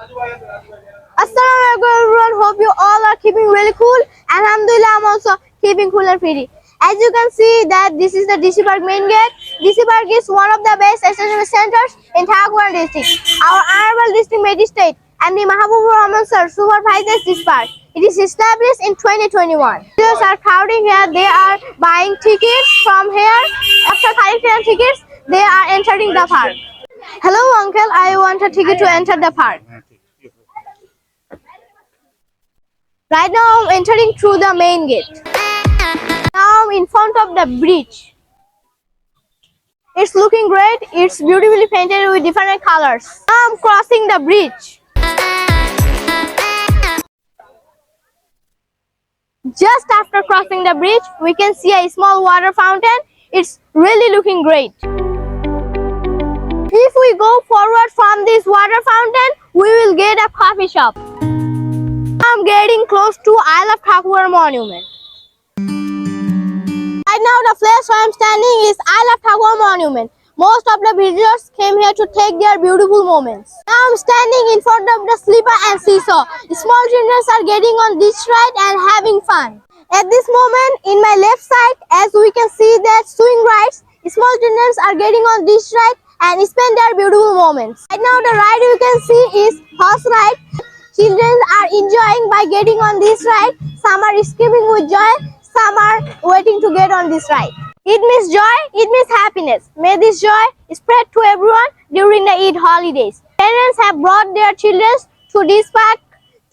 Assalamualaikum everyone. Hope you all are keeping really cool. Alhamdulillah, I'm also keeping cool and pretty. As you can see that this is the DC Park main gate. DC Park is one of the best entertainment centers in Thakwar district. Our honorable district magistrate MD Mahabubur Rahman sir supervises this park. It is established in 2021. Visitors are crowding here. They are buying tickets from here. After collecting tickets, they are entering the park. Hello uncle, I want a ticket to enter the park. Right now I'm entering through the main gate. Now I'm in front of the bridge. It's looking great. It's beautifully painted with different colors. Now I'm crossing the bridge. Just after crossing the bridge, we can see a small water fountain. It's really looking great. If we go forward from this water fountain, we will get a coffee shop. I'm getting close to Isle of Thakwar Monument. Right now the place where I'm standing is Isle of Thakwar Monument. Most of the visitors came here to take their beautiful moments. Now I'm standing in front of the slipper and seesaw. Small children are getting on this ride and having fun. At this moment, in my left side, as we can see that swing rides, small children are getting on this ride and spend their beautiful moments. Right now the ride you can see is horse ride. Children are enjoying by getting on this ride. Some are screaming with joy, some are waiting to get on this ride. It means joy, it means happiness. May this joy spread to everyone during the Eid holidays. Parents have brought their children to this park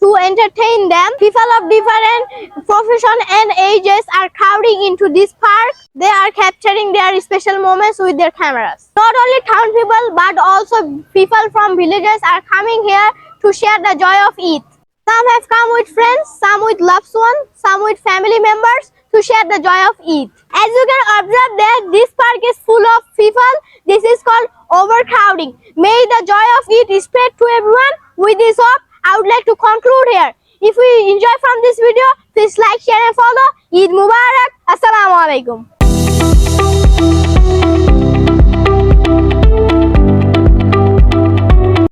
to entertain them. People of different professions and ages are crowding into this park. They are capturing their special moments with their cameras. Not only town people but also people from villages are coming here to share the joy of Eid. Some have come with friends, some with loved ones, some with family members to share the joy of Eid. As you can observe that this park is full of people. This is called overcrowding. May the joy of Eid spread to everyone. With this hope, I would like to conclude here. If you enjoy from this video, please like, share and follow. Eid Mubarak. Assalamu alaikum.